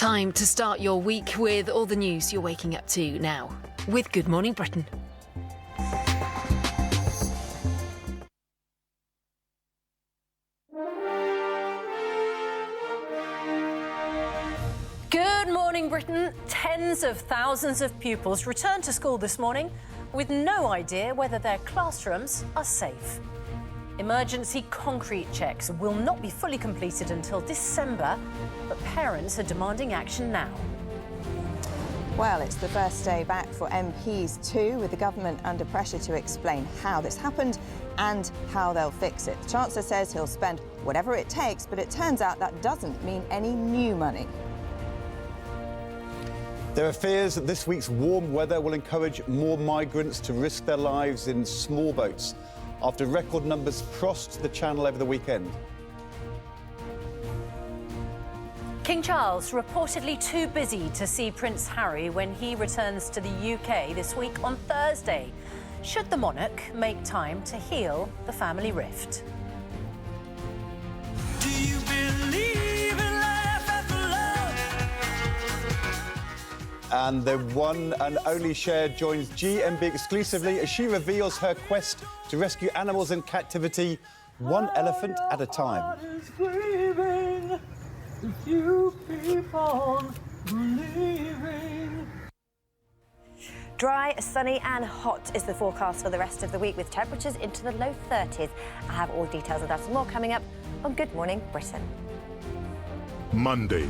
Time to start your week with all the news you're waking up to now with Good Morning Britain. Good morning, Britain. Tens of thousands of pupils returned to school this morning with no idea whether their classrooms are safe. Emergency concrete checks will not be fully completed until December, but parents are demanding action now. Well, it's the first day back for MPs too, with the government under pressure to explain how this happened and how they'll fix it. The Chancellor says he'll spend whatever it takes, but it turns out that doesn't mean any new money. There are fears that this week's warm weather will encourage more migrants to risk their lives in small boats after record numbers crossed the Channel over the weekend. King Charles reportedly too busy to see Prince Harry when he returns to the UK this week on Thursday. Should the monarch make time to heal the family rift? Do you believe in life after love? And the one and only Cher joins GMB exclusively as she reveals her quest to rescue animals in captivity, one elephant at a time. If you keep on believing. Dry, sunny and hot is the forecast for the rest of the week, with temperatures into the low 30s. I have all details of that and more coming up on Good Morning Britain. Monday,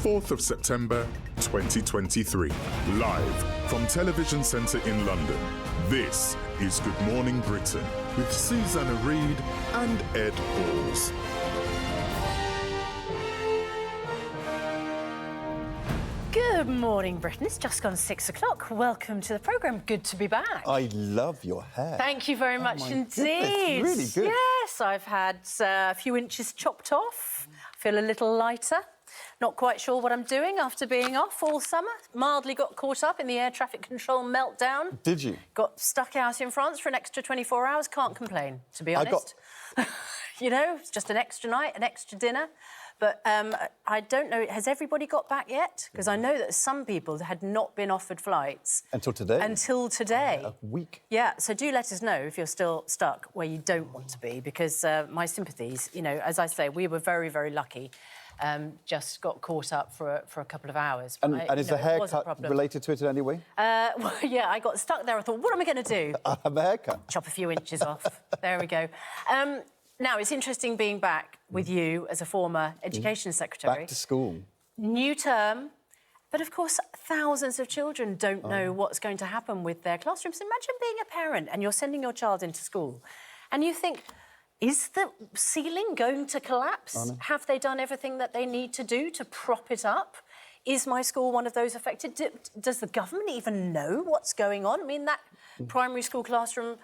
4th of September 2023. Live from Television Centre in London. This is Good Morning Britain with Susanna Reid and Ed Balls. Good morning, Britain. It's just gone 6 o'clock. Welcome to the programme. Good to be back. I love your hair. Thank you very much indeed. Goodness, really good. Yes, I've had a few inches chopped off. Feel a little lighter. Not quite sure what I'm doing after being off all summer. Mildly got caught up in the air traffic control meltdown. Did you? Got stuck out in France for an extra 24 hours. Can't complain, to be honest. You know, it's just an extra night, an extra dinner. But I don't know, has everybody got back yet? Because I know that some people had not been offered flights. Until today? Until today. A week. Yeah, so do let us know if you're still stuck where you don't want to be, because my sympathies, you know, as I say, we were very, very lucky. Just got caught up for a couple of hours. And is the haircut related to it in any way? Well, yeah, I got stuck there. I thought, what am I going to do? Have a haircut. Chop a few inches off. There we go. Now, it's interesting being back with you as a former Education Secretary. Back to school. New term. But, of course, thousands of children don't know what's going to happen with their classrooms. Imagine being a parent and you're sending your child into school and you think, is the ceiling going to collapse? Have they done everything that they need to do to prop it up? Is my school one of those affected? Does the government even know what's going on? I mean, that primary school classroom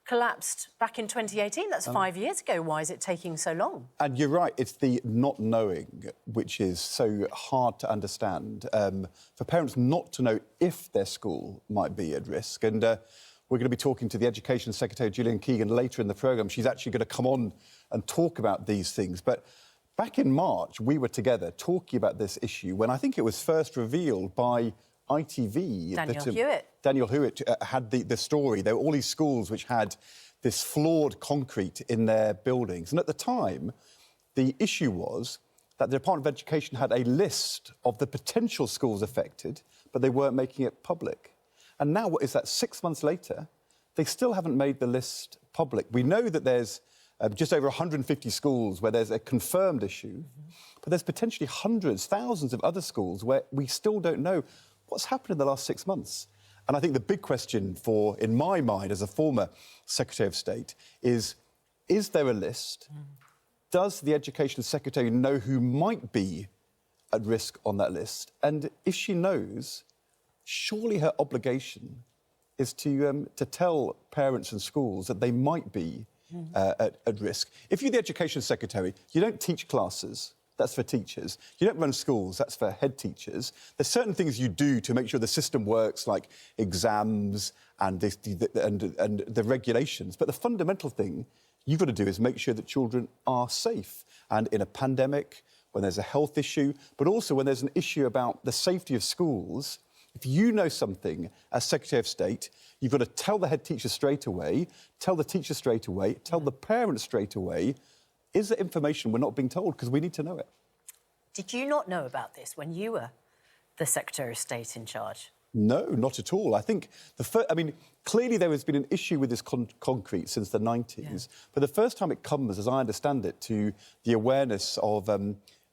collapsed back in 2018. That's 5 years ago. Why is it taking so long? And you're right, it's the not knowing which is so hard to understand. For parents not to know if their school might be at risk. And we're going to be talking to the Education Secretary, Gillian Keegan, later in the programme. She's actually going to come on and talk about these things. But back in March, we were together talking about this issue when I think it was first revealed by ITV. Daniel Hewitt had the story. There were all these schools which had this flawed concrete in their buildings. And at the time, the issue was that the Department of Education had a list of the potential schools affected, but they weren't making it public. And now, what is that, 6 months later, they still haven't made the list public. We know that there's just over 150 schools where there's a confirmed issue, but there's potentially hundreds, thousands of other schools where we still don't know what's happened in the last 6 months. And I think the big question in my mind, as a former Secretary of State, is there a list? Does the Education Secretary know who might be at risk on that list? And if she knows, surely her obligation is to tell parents and schools that they might be at risk. If you're the Education Secretary, you don't teach classes. That's for teachers. You don't run schools, that's for head teachers. There's certain things you do to make sure the system works, like exams and the regulations. But the fundamental thing you've got to do is make sure that children are safe. And in a pandemic, when there's a health issue, but also when there's an issue about the safety of schools. If you know something as Secretary of State, you've got to tell the head teacher straight away, tell the teacher straight away, tell the parents straight away. Is there information we're not being told? Because we need to know it. Did you not know about this when you were the Secretary of State in charge? No, not at all. I think clearly there has been an issue with this concrete since the 90s, but the first time it comes, as I understand it, to the awareness of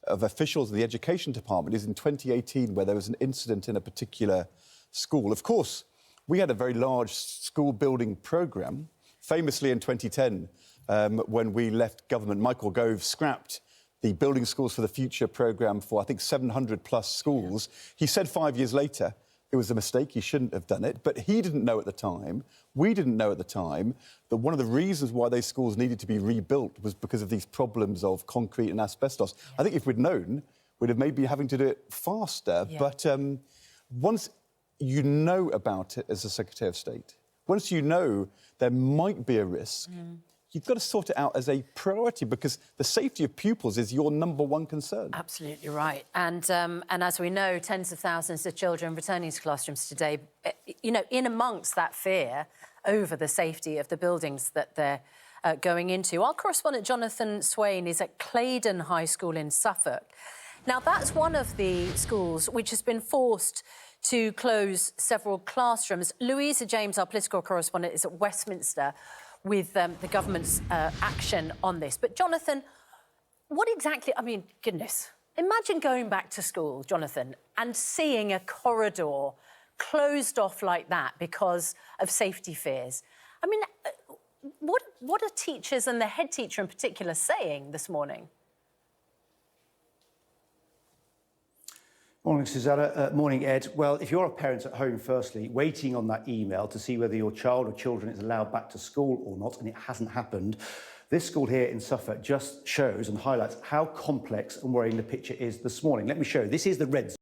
officials in the Education Department is in 2018, where there was an incident in a particular school. Of course, we had a very large school building programme. Famously in 2010, when we left government, Michael Gove scrapped the Building Schools for the Future programme for, I think, 700 plus schools. He said 5 years later it was a mistake, he shouldn't have done it, but he didn't know at the time, we didn't know at the time, that one of the reasons why those schools needed to be rebuilt was because of these problems of concrete and asbestos. I think if we'd known, we'd have maybe having to do it faster. But once you know about it as a Secretary of State, once you know there might be a risk, you've got to sort it out as a priority, because the safety of pupils is your number one concern. Absolutely right. And as we know, tens of thousands of children returning to classrooms today, you know, in amongst that fear over the safety of the buildings that they're going into. Our correspondent Jonathan Swain is at Claydon High School in Suffolk. Now, that's one of the schools which has been forced to close several classrooms. Louisa James, our political correspondent, is at Westminster with the government's action on this. But, Jonathan, what exactly... I mean, goodness, imagine going back to school, Jonathan, and seeing a corridor closed off like that because of safety fears. I mean, what are teachers and the head teacher in particular saying this morning? Morning, Susanna. Morning, Ed. Well, if you're a parent at home, firstly, waiting on that email to see whether your child or children is allowed back to school or not, and it hasn't happened, this school here in Suffolk just shows and highlights how complex and worrying the picture is this morning. Let me show you. This is the red zone.